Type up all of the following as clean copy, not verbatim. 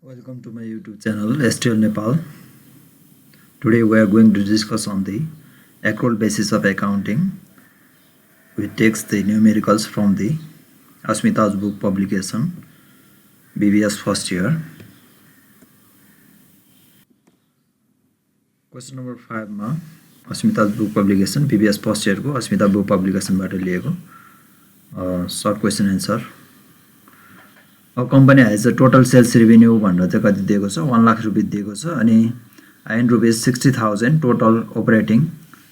Welcome to my YouTube channel STL Nepal. Today we are going to discuss on the accrual basis of accounting. We take the numericals from the Asmita's book publication, BBS first year. Question number 5 ma Asmita's book publication BBS first year ko Asmita book publication बाट लिएको short question answer. A company has a total sales revenue भनेर चाहिँ कति दिएको छ 1 लाख रुपैयाँ दिएको छ अनि and rupees 60,000 total operating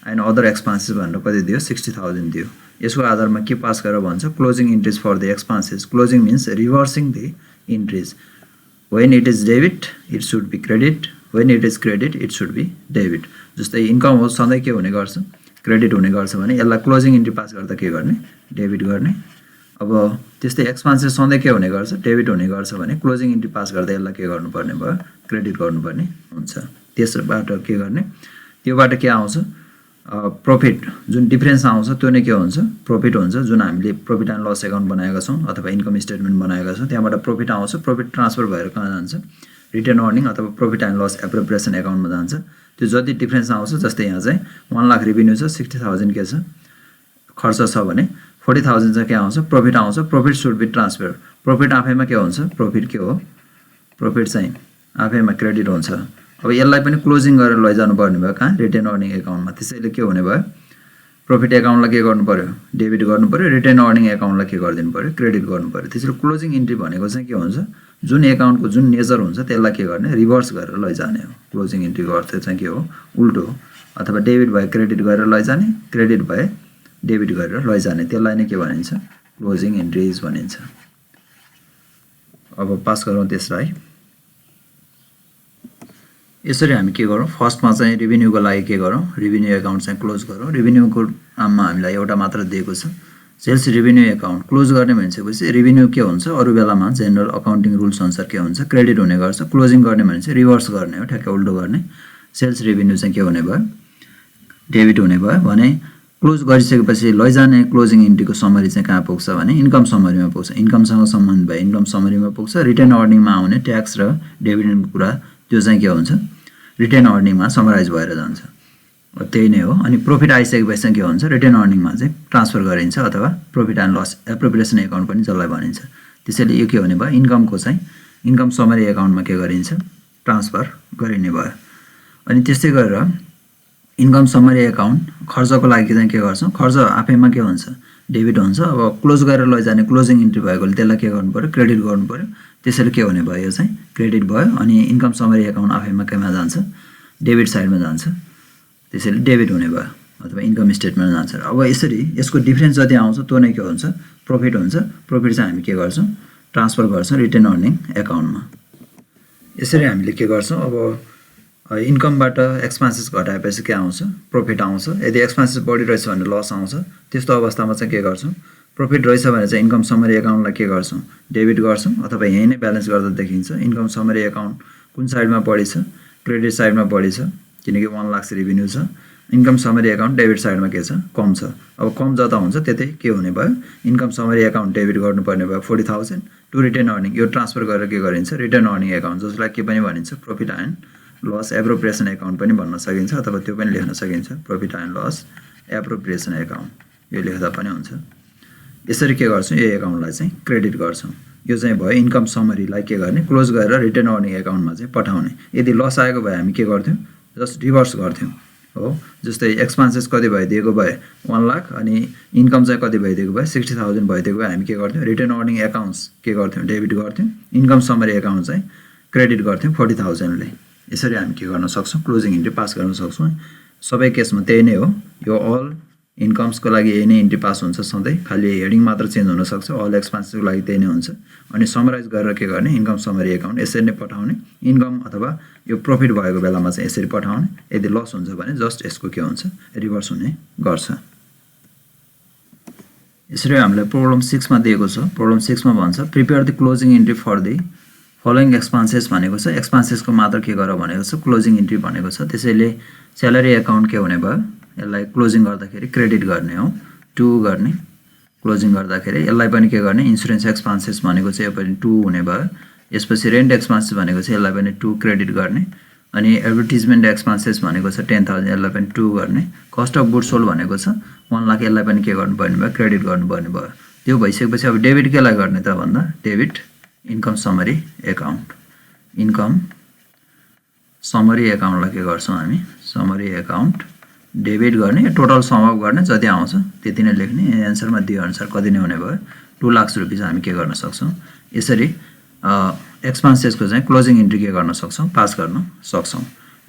and other expenses भनेर कति दियो 60,000 दियो. यसको आधारमा के पास गरेर भन्छ closing entries for the expenses. Closing means reversing the entries. When it is debit it should be credit, when it is credit it should be debit. जस्तै इन्कम हो सधैँ के हुने गर्छ क्रेडिट हुने गर्छ भने यसलाई क्लोजिङ एन्ट्री पास गर्दा के गर्ने डेबिट गर्ने. अब त्यस्तै एक्सपेन्सेस सधैँ के हुने गर्छ डेबिट हुने गर्छ भने क्लोजिङ एन्ट्री पास गर्दा यसलाई के गर्नुपर्ने भयो क्रेडिट गर्नुपर्ने हुन्छ. त्यसबाट के गर्ने त्योबाट के आउँछ प्रॉफिट जुन डिफरेन्स आउँछ त्यो नै के हुन्छ प्रॉफिट हुन्छ. जुन हामीले प्रॉफिट एन्ड लस अकाउन्ट बनाएका छौं अथवा इन्कम स्टेटमेन्ट बनाएका छौं त्यहाँबाट प्रॉफिट आउँछ. प्रॉफिट ट्रान्सफर भएर कहाँ जान्छ रिटेन अर्निङ अथवा प्रॉफिट एन्ड लस एप्रोप्रिएसन अकाउन्टमा जान्छ. त्यो जति डिफरेन्स आउँछ जस्तै यहाँ चाहिँ 1 लाख रेभिन्यू छ 60,000 के छ खर्च छ भने 40,000 चाहिँ के आउँछ प्रॉफिट आउँछ. Profit should be transfer. Profit आफैमा के हुन्छ प्रॉफिट के हो प्रॉफिट चाहिँ आफैमा क्रेडिट हुन्छ. अब यसलाई पनि क्लोजिङ गरेर लैजानु पर्ने भयो कहाँ रिटेन अर्निङ अकाउन्टमा. त्यसैले के हुने भयो प्रॉफिट अकाउन्टलाई के गर्नु पर्यो डेबिट गर्नु पर्यो, रिटेन अर्निङ अकाउन्टलाई के गरिदिनु पर्यो क्रेडिट गर्नु पर्यो. त्यसैले क्लोजिङ एन्ट्री भनेको चाहिँ के हुन्छ जुन अकाउन्टको जुन नेचर हुन्छ त्यसलाई के गर्ने रिभर्स गरेर लैजाने हो. क्लोजिङ एन्ट्रीको अर्थ चाहिँ के हो उल्टो हो. अथवा डेबिट भए क्रेडिट गरेर लैजाने, क्रेडिट भए डेबिट गरेर लैजाने. त्यसलाई नै के भनिन्छ क्लोजिङ एन्ट्रीज भनिन्छ. अब पास गरौँ त्यसलाई. यसरी हामी के गरौँ फर्स्टमा चाहिँ रेभिन्यूको लागि के गरौँ रेभिन्यू अकाउन्ट चाहिँ क्लोज गरौँ. रेभिन्यूको नाममा हामीलाई एउटा मात्र दिएको छ सेल्स रेभिन्यू अकाउन्ट. क्लोज गर्ने भनेपछि रेभिन्यू के हुन्छ अरु बेलामा जेनरल अकाउन्टिङ रुल्स अनुसार के हुन्छ क्रेडिट हुने गर्छ. क्लोजिङ गर्ने भनेपछि रिभर्स गर्ने हो ठ्याक्कै उल्टो गर्ने. सेल्स रेभिन्यू चाहिँ के हुने भयो डेबिट हुने भयो भने क्लोज गरिसकेपछि लैजाने क्लोजिङ एन्ट्रीको समरी चाहिँ कहाँ पुग्छ भने इन्कम समरीमा पुग्छ. इन्कमसँग सम्बन्धित भए इन्कम समरीमा पुग्छ. रिटेन अर्निङमा आउने ट्याक्स र डिभिडेन्डको कुरा त्यो चाहिँ के हुन्छ रिटेन अर्निङमा समराइज भएर जान्छ. त्यही नै हो. अनि प्रॉफिट आइसकेपछि चाहिँ के हुन्छ रिटेन अर्निङमा चाहिँ ट्रान्सफर गरिन्छ अथवा profit and loss appropriation account पनि जसलाई भनिन्छ. त्यसैले यो के हुने भयो इन्कमको चाहिँ इन्कम समरी अकाउन्टमा के गरिन्छ ट्रान्सफर गरिने भयो. अनि त्यस्तै गरेर इन्कम समरी अकाउन्ट खर्चको लागि चाहिँ के गर्छौं खर्च आफैमा के हुन्छ डेबिट हुन्छ. अब क्लोज गरेर लैजाने क्लोजिङ एन्ट्री भएकोले त्यसलाई के गर्नु पर्यो क्रेडिट गर्नु पर्यो. त्यसैले के हुने भयो यो चाहिँ क्रेडिट भयो. अनि इन्कम समरी अकाउन्ट आफैमा केमा जान्छ डेबिट साइडमा जान्छ. त्यसैले डेबिट हुने भयो अथवा इन्कम स्टेटमेन्टमा जान्छ. अब यसरी यसको डिफरेन्स जति आउँछ त्यो नै के हुन्छ प्रॉफिट हुन्छ. प्रॉफिट चाहिँ हामी के गर्छौं ट्रान्सफर गर्छौं रिटेन अर्निङ अकाउन्टमा. यसरी हामीले के गर्छौं अब इन्कमबाट एक्सपेन्सेस घटाएपछि के आउँछ प्रॉफिट आउँछ. यदि एक्सपेन्सेस बढी रहेछ भने लस आउँछ. त्यस्तो अवस्थामा चाहिँ के गर्छौं प्रॉफिट रहेछ भने चाहिँ इन्कम समरी अकाउन्टलाई के गर्छौं डेबिट गर्छौं अथवा यही नै ब्यालेन्स गर्दा देखिन्छ इन्कम समरी अकाउन्ट कुन साइडमा बढी छ क्रेडिट साइडमा बढी छ किनकि 1 लाख रेभिन्यू छ. इन्कम समरी अकाउन्ट डेबिट साइडमा के छ कम छ. अब कम जता हुन्छ त्यतै के हुने भयो इन्कम समरी अकाउन्ट डेबिट गर्नुपर्ने भयो 40,000 टु रिटेन अर्निङ. यो ट्रान्सफर गरेर के गरिन्छ रिटेन अर्निङ अकाउन्ट जसलाई के पनि भनिन्छ profit and loss appropriation account पनि भन्न सकिन्छ अथवा त्यो पनि लेख्न सकिन्छ profit and loss appropriation account यो लेख्दा पनि हुन्छ. यसरी के गर्छौं यो अकाउन्टलाई चाहिँ क्रेडिट गर्छौं. यो चाहिँ भयो इन्कम समरीलाई के गर्ने क्लोज गरेर रिटेन अर्निङ अकाउन्टमा चाहिँ पठाउने. यदि लस आएको भए हामी के गर्थ्यौं जस्ट रिभर्स गर्थ्यौं हो. जस्तै एक्सपेन्सेस कति भइदिएको भए 1 लाख अनि इन्कम चाहिँ कति भइदिएको भए 60,000 भइदिएको भए हामी के गर्थ्यौं रिटेन अर्निङ अकाउन्ट्स के गर्थ्यौं डेबिट गर्थ्यौं. इन्कम समरी अकाउन्ट चाहिँ क्रेडिट गर्थ्यौं 40,000 ले. यसरी हामी के गर्न सक्छौं क्लोजिङ एन्ट्री पास गर्न सक्छौं. सबै केसमा त्यही नै हो. यो अल इन्कम्सको लागि यही नै एन्ट्री पास हुन्छ सधैँ. खाली हेडिङ मात्र चेन्ज हुन सक्छ. अल एक्सपेन्सेसको लागि त्यही नै हुन्छ. अनि समराइज गरेर के गर्ने इन्कम समरी अकाउन्ट यसरी नै पठाउने. इन्कम अथवा यो प्रॉफिट भएको बेलामा चाहिँ यसरी पठाउने. यदि लस हुन्छ भने जस्ट यसको के हुन्छ रिभर्स हुने गर्छ. यसरी हामीलाई प्रब्लम 6 मा दिएको छ. प्रब्लम 6 मा भन्छ prepare the closing entry for the following expenses भनेको छ. एक्सपेन्सेसको मात्र के गर भनेको छ क्लोजिङ एन्ट्री भनेको छ. त्यसैले स्यालेरी अकाउन्ट के हुने भयो यसलाई क्लोजिङ गर्दाखेरि क्रेडिट गर्ने हो 2 गर्ने. क्लोजिङ गर्दाखेरि यसलाई पनि के गर्ने इन्स्योरेन्स एक्सपेन्सेस भनेको चाहिँ यो पनि 2 हुने भयो. यसपछि रेन्ट एक्सपेन्सेस भनेको छ यसलाई पनि 2 क्रेडिट गर्ने अनि एडभर्टाइजमेन्ट एक्सपेन्सेस भनेको छ 10,000 यसलाई पनि 2 गर्ने कस्ट अफ गुड्स सोल्ड भनेको छ 1 लाख यसलाई पनि के गर्नुपर्ने भयो क्रेडिट गर्नुपर्ने भयो त्यो भइसकेपछि अब डेबिट केलाई गर्ने त भन्दा debit income summary account income summary एकाउन्टलाई के गर्छौं हामी समरी एकाउन्ट डेबिट गर्ने टोटल सम अप गर्ने जति आउँछ त्यति नै लेख्ने एन्सरमा दिए अनुसार कति नै हुने भयो 2 लाख रुपैयाँ हामी के गर्न सक्छौं यसरी एक्सपेन्सेसको चाहिँ क्लोजिङ एन्ट्री के गर्न सक्छौं पास गर्न सक्छौं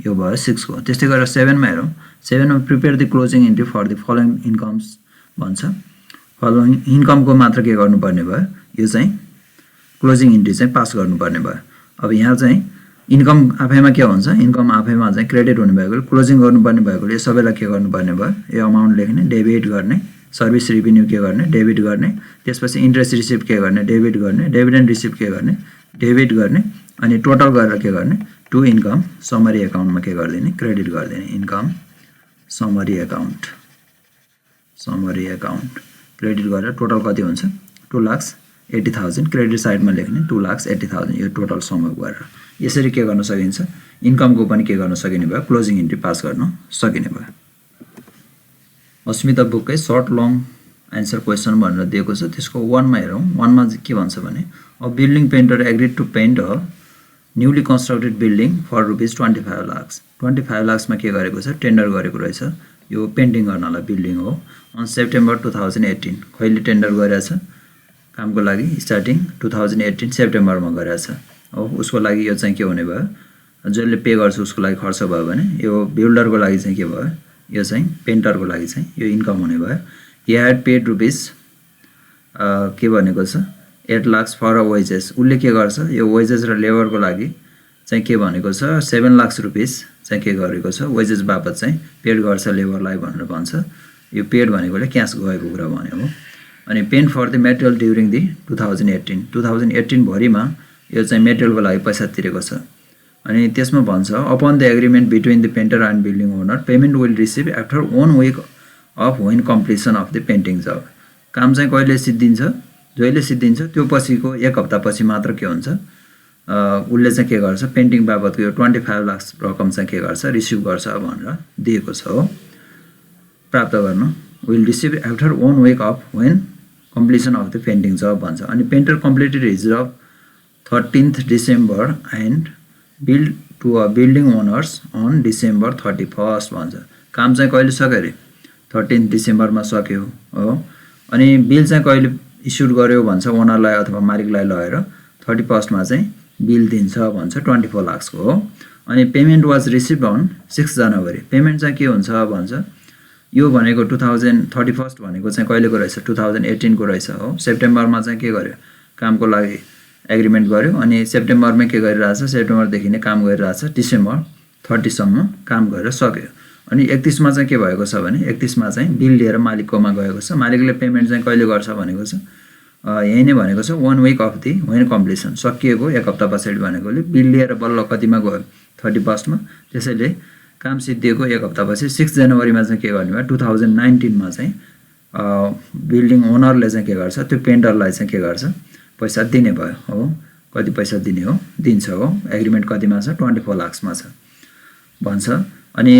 यो भयो 6 को त्यस्तै गरेर 7 मा हेरौं 7 मा prepare the closing entry for the following incomes भन्छ फलोइङ इन्कमको मात्र के गर्नुपर्ने भयो यो चाहिँ क्लोजिङ एन्ट्री चाहिँ पास गर्नुपर्ने भयो अब यहाँ चाहिँ इन्कम आफैमा के हुन्छ इन्कम आफैमा चाहिँ क्रेडिट हुने भएकोले क्लोजिङ गर्नुपर्ने भएकोले यो सबैलाई के गर्नुपर्ने भयो यो अमाउन्ट लेख्ने डेबिट गर्ने सर्भिस रेभिन्यू के गर्ने डेबिट गर्ने त्यसपछि इन्ट्रेस्ट रिसिभ के गर्ने डेबिट गर्ने डिभिडेन्ड रिसिभ के गर्ने डेबिट गर्ने अनि टोटल गरेर के गर्ने टु इन्कम समरी एकाउन्टमा के गर्दिने क्रेडिट गर्दिने इन्कम समरी एकाउन्ट क्रेडिट गरेर टोटल कति हुन्छ 2,80,000 क्रेडिट साइडमा लेख्ने 2,80,000 यो टोटल सम अप गरेर यसरी के गर्न सकिन्छ इन्कमको पनि के गर्न सकिने भयो क्लोजिङ एन्ट्री पास गर्न सकिने भयो अस्मिता बुककै सर्ट लङ आन्सर क्वेशन भनेर दिएको छ त्यसको 1 मा हेरौं 1 मा के भन्छ भने a building painter agreed to paint a newly constructed building for rupees 25 lakh 25 लाखमा के गरेको छ टेन्डर गरेको रहेछ यो पेन्टिङ गर्नलाई बिल्डिङ हो अन सेप्टेम्बर 2018 कहिले टेन्डर गरेछ कामको लागि स्टार्टिङ 2018 सेप्टेम्बरमा गरेछ हो उसको लागि यो चाहिँ के हुने भयो जसले पे गर्छ उसको लागि खर्च भयो भने यो बिल्डरको लागि चाहिँ के भयो यो चाहिँ पेन्टरको लागि चाहिँ यो इन्कम हुने भयो he had paid rupees के भनेको छ 8 लाख फर वेजेस उसले के गर्छ यो वेजेस र लेबरको लागि चाहिँ के भनेको छ 7 लाख रुपैयाँ चाहिँ के गरेको छ वेजेस बापत चाहिँ पेड गर्छ लेबरलाई भनेर भन्छ यो पेड भनेकोले क्याश गएको कुरा भन्यो हो अनि पेन for the material during the 2018 भरिमा यो चाहिँ मेटेरियलको लागि पैसा तिरेको छ अनि त्यसमा भन्छ upon the agreement between the painter and building owner payment will receive after 1 week of when completion of the painting जब काम चाहिँ कहिले सिद्धिन्छ जहिले सिद्धिन्छ त्यो पछिको एक हप्ता पछि मात्र के हुन्छ उसले चाहिँ के गर्छ पेन्टिङ बाबतको यो 25 लाख रकम चाहिँ के गर्छ रिसिभ गर्छ भनेर दिएको छ हो प्राप्त गर्न will receive after 1 week of when completion of the painting जब भन्छ अनि पेन्टर कम्प्लिटेड हिज जब 13th December and billed to a building owners on December 31st भन्छ काम चाहिँ कहिले सक्यो अरे 13 डिसेम्बरमा सक्यो हो अनि बिल चाहिँ कहिले इस्युड गर्यो भन्छ ओनरलाई अथवा मालिकलाई लगेर 31st मा चाहिँ बिल दिन्छ भन्छ 24 लाखको हो अनि payment was received on 6 January payment चाहिँ के हुन्छ भन्छ यो भनेको 2031 भनेको चाहिँ कहिलेको रहेछ 2018 को रहेछ हो सेप्टेम्बरमा चाहिँ के गर्यो कामको लागि एग्रीमेन्ट गर्यो अनि सेप्टेम्बरमै के गरिरहेछ सेप्टेम्बरदेखि नै काम गरिरहेछ डिसेम्बर 30 सम्म काम गरेर सक्यो अनि 31 मा चाहिँ के भएको छ भने 31 मा चाहिँ बिल लिएर मालिककोमा गएको छ मालिकले पेमेन्ट चाहिँ कहिले गर्छ भनेको छ यही नै भनेको छ 1 week of the when completion सकिएको एक हप्ता पछाडि भनेकोले बिल लिएर बल्ल कतिमा गयो 31 मा त्यसैले काम सिद्धिएको एक हप्ता पछि 6 जनवरीमा चाहिँ के गर्ने भयो 2019 मा चाहिँ बिल्डिङ ओनरले चाहिँ के गर्छ त्यो पेन्टरलाई चाहिँ के गर्छ पैसा दिने भयो हो कति पैसा दिने हो दिन्छ हो एग्रीमेन्ट कतिमा छ 24 लाखमा छ भन्छ अनि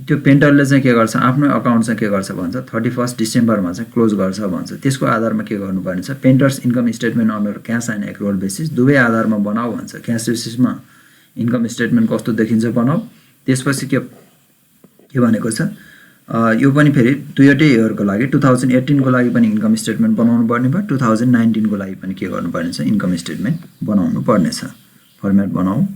त्यो पेन्टरले चाहिँ के गर्छ आफ्नो अकाउन्ट चाहिँ के गर्छ भन्छ 31 डिसेम्बरमा चाहिँ क्लोज गर्छ भन्छ त्यसको आधारमा के गर्नुपर्ने छ painters income statement under cash and accrual basis दुवै आधारमा बनाऊ भन्छ क्याश बेसिसमा इन्कम स्टेटमेन्ट कस्तो देखिन्छ बनाऊ त्यसपछि के भनेको छ यो पनि फेरि दुईवटै इयरको लागि 2018 को लागि पनि इन्कम स्टेटमेन्ट बनाउनु पर्ने भयो 2019 को लागि पनि के गर्नुपर्ने छ इन्कम स्टेटमेन्ट बनाउनु पर्ने छ फर्मेट बनाऊ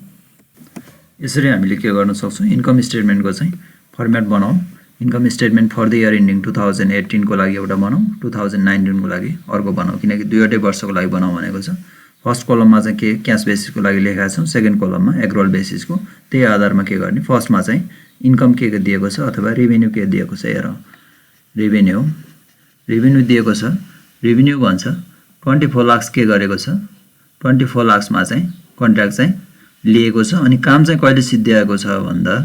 यसरी हामीले के गर्न सक्छौं इन्कम स्टेटमेन्टको चाहिँ फर्मेट बनाऊ income statement for the year ending 2018 को लागि एउटा बनाऊ 2019 को लागि अर्को बनाऊ किनकि दुईवटै वर्षको लागि बनाऊ भनेको छ फर्स्ट कलममा चाहिँ के क्याश बेसिसको लागि लेखेका छौं सेकेन्ड कलममा एक्रुअल बेसिसको त्यही आधारमा के गर्ने फर्स्टमा चाहिँ इन्कम के दिएको छ अथवा रेभिन्यू के दिएको छ हेर रेभिन्यू दिएको छ रेभिन्यू भन्छ 24 लाख के गरेको छ 24 लाखमा चाहिँ कन्ट्र्याक्ट चाहिँ लिएको छ अनि काम चाहिँ कहिले सिद्ध्याएको छ भन्दा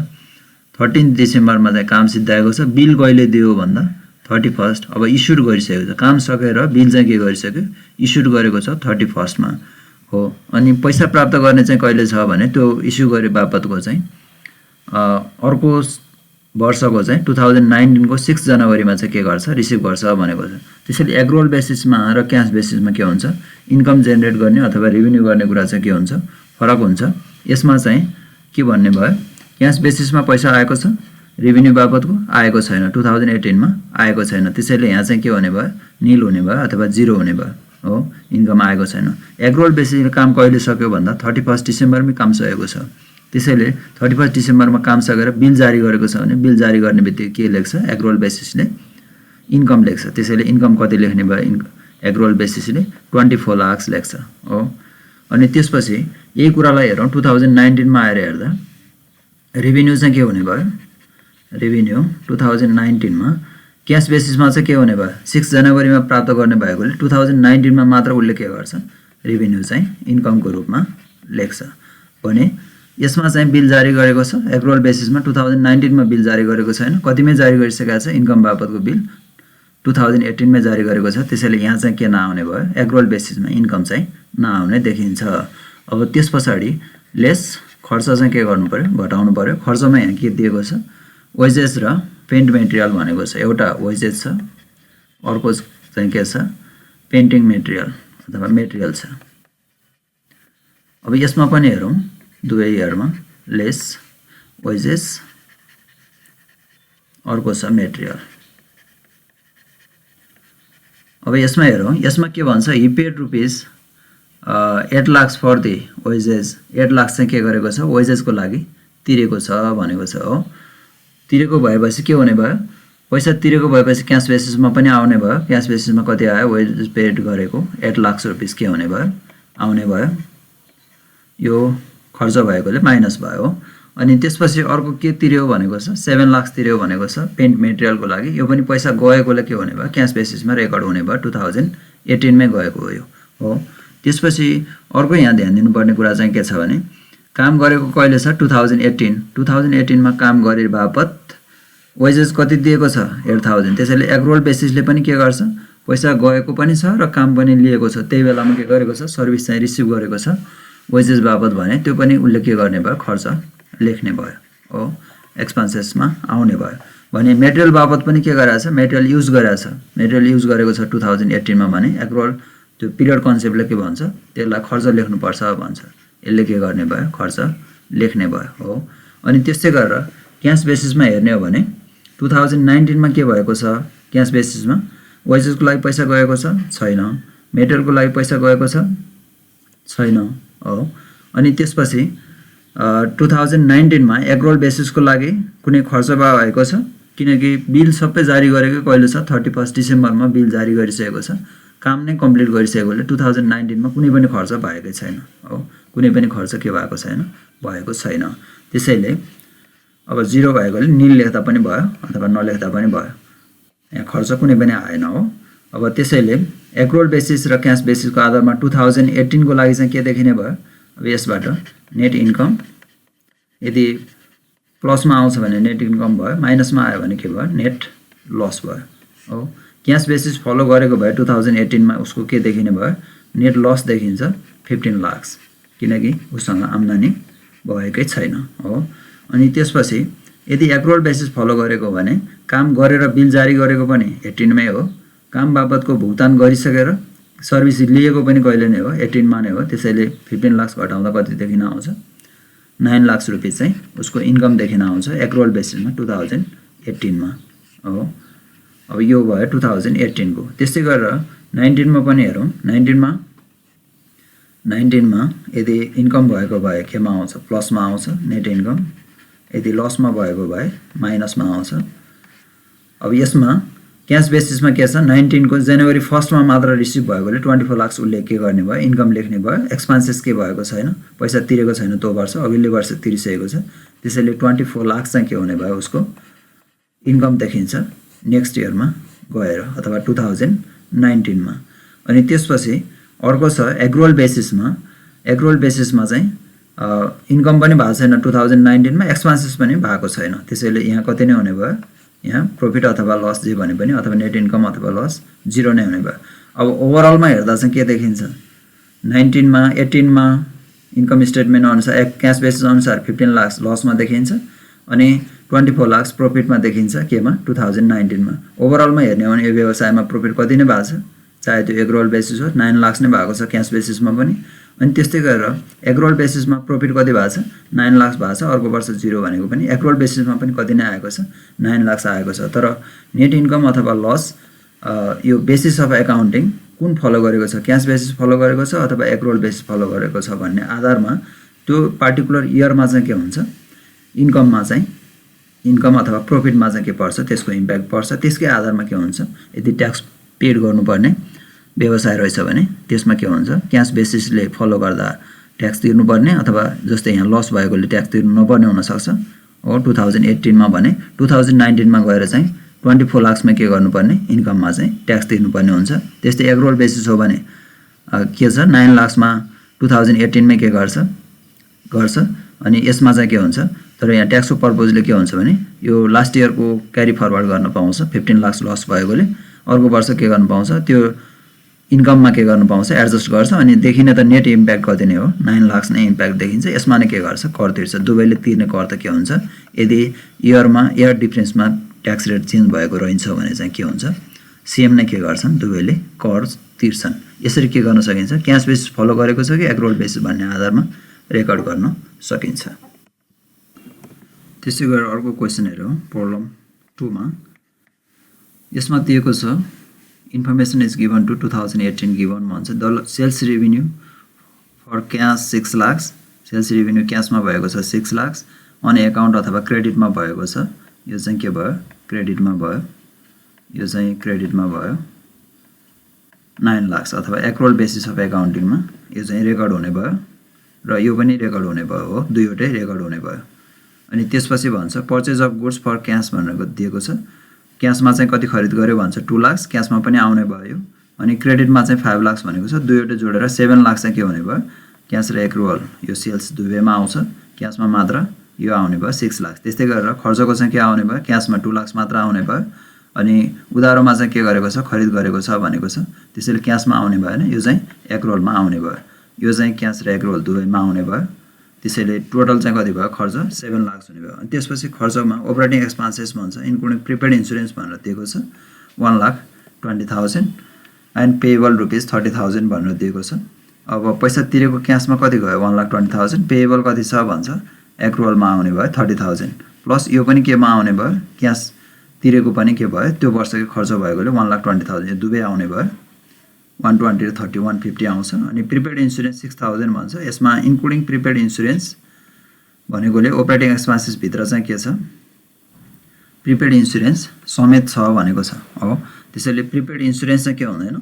13 डिसेम्बरमा चाहिँ काम सिद्ध्याएको छ बिल कहिले दियो भन्दा 31st अब इस्युड गरिसकेको छ काम सकेर बिल चाहिँ के गरिसक्यो इस्युड गरेको छ 31st मा हो। अनि पैसा प्राप्त गर्ने चाहिँ कहिले छ भने त्यो इस्यु गरे बापतको चाहिँ अर्को वर्षको चाहिँ 2019 को 6 जनवरीमा चाहिँ के गर्छ रिसिभ गर्छ भनेको छ। त्यसैले एग्रोल बेसिसमा र क्याश बेसिसमा के हुन्छ इन्कम जेनेरेट गर्ने अथवा रेभिन्यू गर्ने कुरा चाहिँ के हुन्छ फरक हुन्छ। यसमा चाहिँ के भन्ने भयो क्याश बेसिसमा पैसा आएको छ रेभिन्यू बापतको आएको छैन 2018 मा आएको छैन। त्यसैले यहाँ चाहिँ के हुने भयो नील हुने भयो अथवा जिरो हुने भयो हो इन्कम आएको छैन। एग्रोल बेसिसले काम कहिले सक्यो भन्दा 31 डिसेम्बरमै काम सकेको छ। त्यसैले 31 डिसेम्बरमा काम सकेर बिल जारी गरेको छ भने बिल जारी गर्ने बित्तिकै के लेख्छ एग्रोल बेसिसले इन्कम लेख्छ। त्यसैले इन्कम कति लेख्ने भयो एग्रोल बेसिसले 24 लाख लेख्छ हो। अनि त्यसपछि यही कुरालाई हेरौँ 2019 मा आएर हेर्दा रेभिन्यू चाहिँ के हुने भयो रेभिन्यू 2019 मा क्याश बेसिसमा चाहिँ के हुने भयो 6 जनवरीमा प्राप्त गर्ने भएकोले 2019 मा मात्र उसले के गर्छ रेभिन्यू चाहिँ इन्कमको रूपमा लेख्छ भने यसमा चाहिँ बिल जारी गरेको छ एग्रोल बेसिसमा 2019 मा बिल जारी गरेको छैन। कतिमै जारी गरिसकेको छ इन्कम बापतको बिल 2018 मा जारी गरेको छ। त्यसैले यहाँ चाहिँ के नआउने भयो एग्रोल बेसिसमा इन्कम चाहिँ नआउने देखिन्छ। अब त्यस पछाडि लेस खर्च चाहिँ के गर्नु पर्यो घटाउनु पर्यो। खर्चमा यहाँ के दिएको छ वेजेस र पेन्ट मेटेरियल भनेको छ। एउटा वेजेस छ अर्को चाहिँ के छ पेन्टिङ मेटेरियल अथवा मेटेरियल छ। अब यसमा पनि हेरौँ दुवै इयरमा लेस वेजेस अर्को छ मेटेरियल। अब यसमा हेरौँ यसमा के भन्छ he paid rupees 8 lakh for the wages 8 lakh चाहिँ के गरेको छ वेजेसको लागि तिरेको छ भनेको छ हो। तिरेको भएपछि के हुने भयो पैसा तिरेको भएपछि क्याश बेसिसमा पनि आउने भयो। क्याश बेसिसमा कति आयो वेजेस पेड गरेको 8 लाख रुपिस के हुने भयो आउने भयो। यो खर्च भएकोले माइनस भयो। अनि त्यसपछि अर्को के तिर्यो भनेको छ 7 लाख तिर्यो भनेको छ पेन्ट मेटेरियलको लागि। यो पनि पैसा गएकोले के हुने भयो क्याश बेसिसमा रेकर्ड हुने भयो 2018 मै गएको हो यो हो। त्यसपछि अर्को यहाँ ध्यान दिनुपर्ने कुरा चाहिँ के छ भने काम गरेको कहिले छ 2018 मा काम गरे बापत वेजेस कति दिएको छ 8000। त्यसैले एग्रोल बेसिसले पनि के गर्छ पैसा गएको पनि छ र काम पनि लिएको छ। त्यही बेलामा के गरेको छ सर्भिस चाहिँ रिसिभ गरेको छ वेजेस बापत भने त्यो पनि उसले के गर्ने भयो खर्च लेख्ने भयो हो एक्सपेन्सेसमा आउने भयो। भने मेटेरियल बापत पनि के गरेछ मेटेरियल युज गरेछ मेटेरियल युज गरेको छ 2018 मा भने एग्रोल त्यो पिरियड कन्सेप्टले के भन्छ त्यसलाई खर्च लेख्नुपर्छ भन्छ। यसले के गर्ने भयो खर्च लेख्ने भयो हो। अनि त्यस्तै गरेर क्याश बेसिसमा हेर्ने हो भने 2019 मा के भएको छ क्याश बेसिसमा वेजेसको लागि पैसा गएको छ छैन मेटेरियलको लागि पैसा गएको छ छैन हो। अनि त्यसपछि 2019 मा एग्रोल बेसिसको लागि कुनै खर्च भएको छ किनकि बिल सबै जारी गरेको कहिले छ 31 डिसेम्बरमा बिल जारी गरिसकेको छ। काम नै कम्प्लिट गरिसकेकोले 2019 मा कुनै पनि खर्च भएकै छैन हो। कुनै पनि खर्च के भएको छैन भएको छैन। त्यसैले अब जिरो भएकोले नील लेख्दा पनि भयो अथवा नलेख्दा पनि भयो यहाँ खर्च कुनै पनि आएन हो। अब त्यसैले एग्रोल बेसिस र क्याश बेसिसको आधारमा 2018 को लागि चाहिँ के देखिने भयो अब यसबाट नेट इन्कम यदि प्लसमा आउँछ भने नेट इन्कम भयो माइनसमा आयो भने के भयो नेट लस भयो हो। क्याश बेसिस फलो गरेको भए 2018 मा उसको के देखिने भयो नेट लस देखिन्छ 15 लाख किनकि उसँग आम्दानी भएकै छैन हो। अनि त्यसपछि यदि एग्रोल बेसिस फलो गरेको भने काम गरेर बिल जारी गरेको पनि 18 मै हो। काम बापतको भुक्तान गरिसकेर सर्भिस लिएको पनि कहिले नै हो 18 मा नै हो। त्यसैले 15 लाख घटाउँदा कति देखिन आउँछ 9 लाख रुपैयाँ चाहिँ उसको इन्कम देखिन आउँछ एग्रोल बेसिसमा 2018 मा हो। अब यो भयो 2018 को। त्यस्तै गरेर 19 मा पनि हेरौँ 19 मा यदि इन्कम भएको भए केमा आउँछ प्लसमा आउँछ नेट इन्कम। यदि लसमा भएको भए माइनसमा आउँछ। अब यसमा क्याश बेसिसमा के छ 19 को जनवरी 1 मा मात्र रिसिभ भएकोले 24 लाख उसले के गर्ने भयो इन्कम लेख्ने भयो। एक्सपेन्सेस के भएको छैन पैसा तिरेको छैन त्यो वर्ष अघिल्लो वर्ष तिरिसकेको छ। त्यसैले 24 लाख चाहिँ के हुने भयो उसको इन्कम देखिन्छ नेक्स्ट इयरमा गएर अथवा 2019 मा। अनि त्यसपछि अर्को छ एग्रोल बेसिसमा चाहिँ इन्कम पनि भएको छैन 2019 मा एक्सपेन्सेस पनि भएको छैन। त्यसैले यहाँ कति नै हुने भयो यहाँ प्रॉफिट अथवा लस जे भने पनि अथवा नेट इन्कम अथवा लस जिरो नै हुने भयो। अब ओभरअलमा हेर्दा चाहिँ के देखिन्छ 19 मा 18 मा इन्कम स्टेटमेन्ट अनुसार क्याश बेसिस अनुसार 15 लाख लसमा देखिन्छ अनि 24 लाख प्रॉफिटमा देखिन्छ केमा 2019 मा ओभरअलमा हेर्ने हो भने यो व्यवसायमा प्रॉफिट कति नै भएको छ चाहे त्यो एग्रोल बेसिस हो 9 लाख नै भएको छ क्याश बेसिसमा पनि अनि त्यस्तै गरेर एग्रोल बेसिसमा प्रॉफिट कति भएको छ 9 लाख भएको छ अर्को वर्ष 0 भनेको पनि एग्रोल बेसिसमा पनि कति नै आएको छ 9 लाख आएको छ तर नेट इन्कम अथवा लस यो बेसिस अफ एकाउन्टिङ कुन फलो गरेको छ क्याश बेसिस फलो गरेको छ अथवा एग्रोल बेसिस फलो गरेको छ भन्ने आधारमा त्यो पार्टिकुलर इयरमा चाहिँ के हुन्छ इन्कममा चाहिँ इन्कम अथवा प्रॉफिटमा चाहिँ के पर्छ त्यसको इम्प्याक्ट पर्छ त्यसकै आधारमा के हुन्छ यदि ट्याक्स पेड गर्नुपर्ने व्यवसाय रहेछ भने त्यसमा के हुन्छ क्याश बेसिसले फलो गर्दा ट्याक्स तिर्नुपर्ने अथवा जस्तै यहाँ लस भएकोले ट्याक्स तिर्नु नपर्ने हुन सक्छ हो 2018 मा भने 2019 मा गएर चाहिँ 24 लाखमा के गर्नुपर्ने इन्कममा चाहिँ ट्याक्स तिर्नुपर्ने हुन्छ त्यस्तै एग्रोल बेसिस हो भने के छ 9 लाखमा 2018 मै के गर्छ अनि यसमा चाहिँ के हुन्छ तर यहाँ ट्याक्सको पर्पजले के हुन्छ भने यो लास्ट इयरको क्यारी फरवर्ड गर्न पाउँछ 15 लाख लस भएकोले अर्को वर्ष के गर्न पाउँछ त्यो इन्कममा के गर्न पाउँछ एडजस्ट गर्छ अनि देखिने त नेट इम्प्याक्ट कति नै हो 9 लाख नै इम्प्याक्ट देखिन्छ यसमा नै के गर्छ कर तिर्छ दुवैले तिर्ने कर त के हुन्छ यदि इयर डिफरेन्समा ट्याक्स रेट चेन्ज भएको रहन्छ भने चाहिँ के हुन्छ सेम नै के गर्छन् दुवैले कर तिर्छन् यसरी के गर्न सकिन्छ क्याश बेसिस फलो गरेको छ कि एग्रोल बेसिस भन्ने आधारमा रेकर्ड गर्न सकिन्छ त्यसै गरेर अर्को क्वेशन हेरौँ प्रब्लम 2 मा यसमा दिएको छ information is given to 2018 given भन्छ the sales revenue for cash 6 lakh sales revenue क्याशमा भएको छ 6 लाख अनि एकाउन्ट अथवा क्रेडिटमा भएको छ यो चाहिँ के भयो क्रेडिटमा भयो यो चाहिँ क्रेडिटमा भयो 9 लाख अथवा एक्रुअल बेसिस अफ एकाउन्टिङमा यो चाहिँ रेकर्ड हुने भयो र यो पनि रेकर्ड हुने भयो हो दुईवटै रेकर्ड हुने भयो अनि त्यसपछि भन्छ purchase of goods for cash भनेर दिएको छ क्याशमा चाहिँ कति खरिद गर्यो भन्छ 2 लाख क्याशमा पनि आउने भयो अनि क्रेडिटमा चाहिँ 5 लाख भनेको छ दुईवटै जोडेर 7 लाख चाहिँ के हुने भयो क्याश र एक्रुअल यो सेल्स दुवैमा आउँछ क्याशमा मात्र यो आउने भयो 6 लाख त्यस्तै गरेर खर्चको चाहिँ के आउने भयो क्याशमा 2 लाख मात्र आउने भयो अनि उधारोमा चाहिँ के गरेको छ खरिद गरेको छ भनेको छ त्यसैले क्याशमा आउने भएन यो चाहिँ एक्रुअलमा आउने भयो यो चाहिँ क्याश र एक्रुअल दुवैमा आउने भयो त्यसैले टोटल चाहिँ कति भयो खर्च 7 लाख हुने भयो अनि त्यसपछि खर्चमा अपरेटिङ एक्सपेन्सेस भन्छ इन्क्लुडिङ प्रिपेड इन्स्योरेन्स भनेर दिएको छ 1,20,000 एन्ड पेएबल रुपीस 30,000 भनेर दिएको छ अब पैसा तिरेको क्याशमा कति गयो 1,20,000 पेएबल कति छ भन्छ एक्रुअलमा आउने भयो 30,000 प्लस यो पनि केमा आउने भयो क्याश तिरेको पनि के भयो त्यो वर्षको खर्च भएकोले 1,20,000 यो दुवै आउने भयो 120 र 30 150 आउँछ अनि प्रिपेड इन्स्योरेन्स 6,000 भन्छ यसमा इन्क्लुडिङ प्रिपेड इन्स्योरेन्स भनेकोले अपरेटिङ एक्सपेन्सेस भित्र चाहिँ के छ प्रिपेड इन्स्योरेन्स समेत छ भनेको छ हो त्यसैले प्रिपेड इन्स्योरेन्स चाहिँ के हुँदैन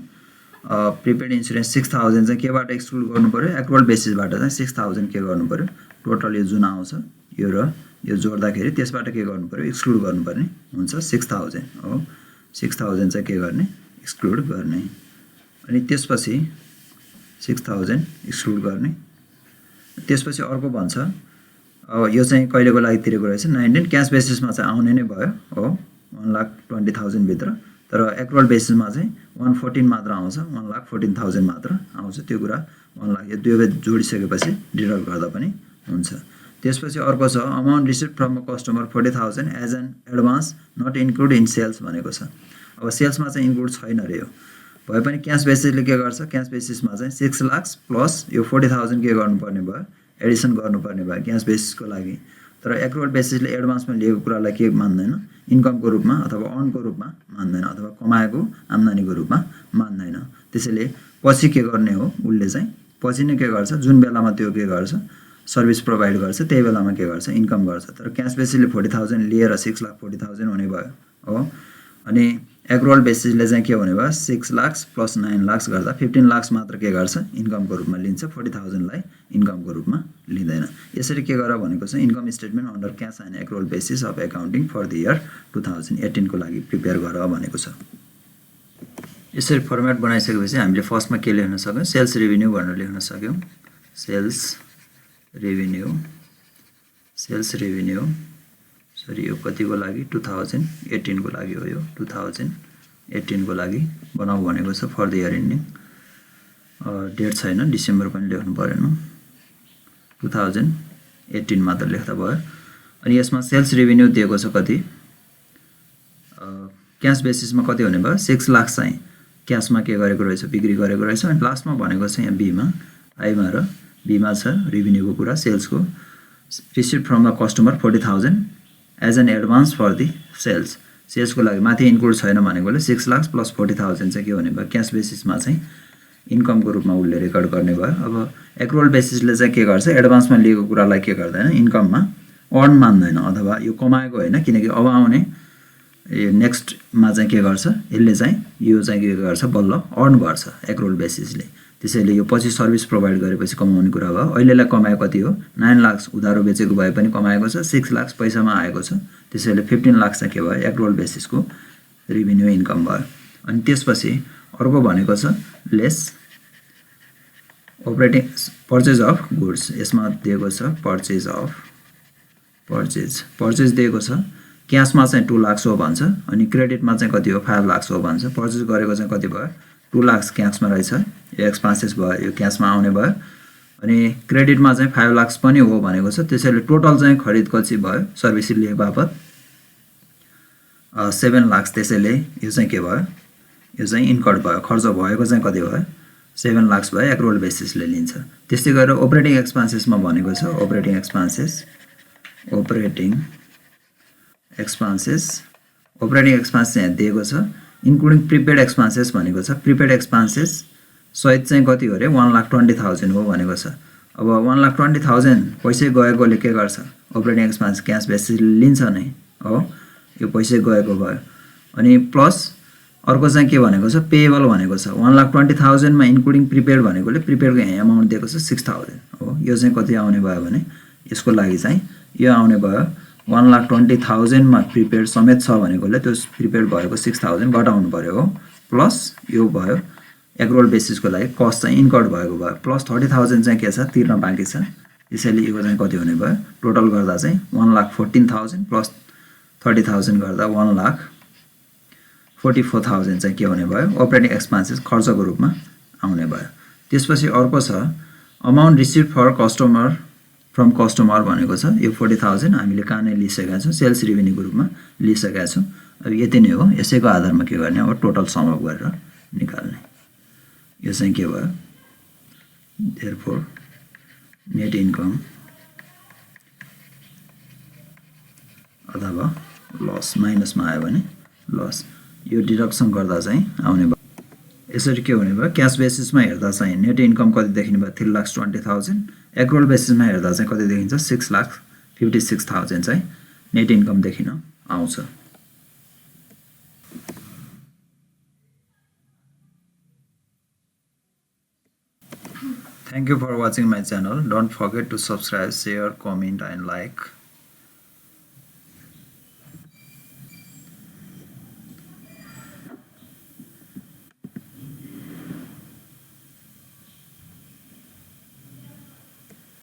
प्रिपेड इन्स्योरेन्स 6,000 चाहिँ केबाट एक्सक्लुड गर्नु पर्यो एक्रुअल बेसिसबाट चाहिँ 6,000 के गर्नु पर्यो टोटल यो जुन आउँछ यो र यो जोड्दाखेरि त्यसबाट के गर्नु पर्यो एक्सक्लुड गर्नुपर्ने हुन्छ 6,000 हो 6,000 चाहिँ के गर्ने एक्सक्लुड गर्ने अनि त्यसपछि 6,000 एक्सक्लुड गर्ने त्यसपछि अर्को भन्छ अब यो चाहिँ कहिलेको लागि तिरेको रहेछ 19 क्याश बेसिसमा चाहिँ आउने नै भयो हो 1,20,000 भित्र तर एक्रुअल बेसिसमा चाहिँ 114 मात्र आउँछ 1,14,000 मात्र आउँछ त्यो कुरा 1 लाख यो दुवै जोडिसकेपछि डिडक्ट गर्दा पनि हुन्छ त्यसपछि अर्को छ amount receive from a customer 40,000 as an advance not include in sales भनेको छ अब सेल्समा चाहिँ इन्क्लुड छैन रे यो भए पनि क्याश बेसिसले के गर्छ क्याश बेसिसमा चाहिँ 6 लाख प्लस यो 40,000 के गर्नुपर्ने भयो एडिसन गर्नुपर्ने भयो क्याश बेसिसको लागि तर एक्रुअल बेसिसले एडभान्समा लिएको कुरालाई के मान्दैन इन्कमको रूपमा अथवा अर्नको रूपमा मान्दैन अथवा कमाएको आम्दानीको रूपमा मान्दैन त्यसैले पछि के गर्ने हो उसले चाहिँ पछि नै के गर्छ जुन बेलामा त्यो के गर्छ सर्भिस प्रोभाइड गर्छ त्यही बेलामा के गर्छ इन्कम गर्छ तर क्याश बेसिसले 40,000 लिएर 6,40,000 हुने भयो हो अनि एक्रुअल बेसिसले चाहिँ के हुने भयो 6 लाख प्लस 9 लाख गर्दा 15 लाख मात्र के गर्छ इन्कमको रूपमा लिन्छ 40,000 लाई इन्कमको रूपमा लिँदैन यसरी के गर भनेको छ income statement under cash and accrual basis of accounting for the year 2018 को लागि प्रिपेयर गर भनेको छ यसरी फर्मेट बनाइसकेपछि हामीले फर्स्टमा के लेख्न सक्यौं सेल्स रेभिन्यू भनेर लेख्न सक्यौं सेल्स रेभिन्यू सरी यो कतिको लागि 2018 को लागि हो यो 2018 को लागि बनाऊ भनेको छ for the year ending date छैन, डिसेम्बर पनि लेख्नु परेन, 2018 मात्र लेख्दा भयो। अनि यसमा सेल्स रेभिन्यू दिएको छ कति, क्यास बेसिसमा कति हुने भयो, 6 लाख चाहिँ क्यासमा के गरेको रहेछ, बिक्री गरेको रहेछ। अनि लास्टमा भनेको छ यहाँ बीमा, आईमा र बीमा छ रेभिन्यूको कुरा, सेल्सको receive from the customer 40,000 as an advance for the sales, सेल्सको लागि माथि इन्क्लुड छैन भनेकोले 6 लाख प्लस 40,000 चाहिँ के हुने भयो, क्यास बेसिसमा चाहिँ इन्कमको रूपमा उसले रेकर्ड गर्ने भयो। अब एक्रुअल बेसिसले चाहिँ के गर्छ, एडभान्समा लिएको कुरालाई के गर्दैन, इन्कममा अर्न मान्दैन अथवा यो कमाएको होइन, किनकि अब आउने यो नेक्स्टमा चाहिँ के गर्छ, यसले चाहिँ यो चाहिँ के गर्छ, बल्ल अर्न गर्छ एक्रुअल बेसिसले। त्यसैले यो पछि सर्भिस प्रोभाइड गरेपछि कमाउने कुरा भयो। अहिलेलाई कमाएको कति हो, 9 लाख उधारो बेचेको भए पनि कमाएको छ, 6 लाख पैसामा आएको छ, त्यसैले 15 लाख चाहिँ के भयो, एक्रुअल बेसिसको रेभिन्यू इन्कम भयो। अनि त्यसपछि अर्को भनेको छ lace operating purchase of goods, यसमा दिएको छ पर्चेज दिएको छ, क्यासमा चाहिँ 2 लाख हो भन्छ, अनि क्रेडिटमा चाहिँ कति हो, 5 लाख हो भन्छ। पर्चेज गरेको चाहिँ कति भयो, 2 लाख क्यासमा रहेछ, यो एक्सपेन्सेस भयो, यो क्यासमा आउने भयो। अनि क्रेडिटमा चाहिँ 5 लाख पनि हो भनेको छ, त्यसैले टोटल चाहिँ खरिद कति भयो, सर्भिस लिए बापत 7 लाख, त्यसैले यो चाहिँ के भयो, यो चाहिँ इन्कर्ड भयो, खर्च भएको चाहिँ कति भयो, 7 लाख भयो, एक्रुअल बेसिसले लिन्छ। त्यस्तै गरेर अपरेटिङ एक्सपेन्सेसमा भनेको छ अपरेटिङ एक्सपेन्सेस यहाँ दिएको छ, इन्क्लुडिङ प्रिपेड एक्सपेन्सेस भनेको छ, प्रिपेड एक्सपेन्सेस सहित चाहिँ कति हो अरे 1,20,000 हो भनेको छ। अब 1,20,000 पैसै गएकोले के गर्छ, अपरेटिङ एक्सपेन्स क्यास बेसिसले लिन्छ नै हो, यो पैसै गएको भयो। अनि प्लस अर्को चाहिँ के भनेको छ, पेएबल भनेको छ, 1,20,000 मा इन्क्लुडिङ प्रिपेड भनेकोले प्रिपेडको यहाँ एमाउन्ट दिएको छ 6,000 हो, यो चाहिँ कति आउने भयो भने यसको लागि चाहिँ यो आउने भयो 1,20,000 मा प्रिपेड समेत छ भनेकोले त्यो प्रिपेड भएको 6,000 घटाउनु पर्यो हो, प्लस यो भयो एक्रुअल बेसिसको लागि कस्ट चाहिँ इन्कर्ड भएको भयो, प्लस 30,000 चाहिँ के छ, तिर्न बाँकी छ। त्यसैले यो चाहिँ कति हुने भयो, टोटल गर्दा चाहिँ 1,14,000 प्लस 30,000 गर्दा 1,44,000 चाहिँ के हुने भयो, अपरेटिङ एक्सपेन्सेस खर्चको रूपमा आउने भयो। त्यसपछि अर्को छ amount receive for customer from customer भनेको छ, यो 40,000 हामीले कहाँ लिइसकेका छौँ, सेल्स रेभिन्यूको रूपमा लिइसकेका छौँ। अब यति नै हो, यसैको आधारमा के गर्ने, अब टोटल सम अप गरेर निकाल्ने। यो चाहिँ के भयो, देयरफोर नेट इन्कम अथवा लस, माइनसमा आयो भने लस, यो डिडक्सन गर्दा चाहिँ आउने भयो। यसरी के हुने भयो, क्यास बेसिसमा हेर्दा चाहिँ नेट इन्कम कति देखिने भयो, 3,20,000, एक्रुअल बेसिसमा हेर्दा चाहिँ कति देखिन्छ, 6,56,000 चाहिँ नेट इन्कम देखिन आउँछ। Thank you for watching my channel. Don't forget to subscribe, share, comment and like.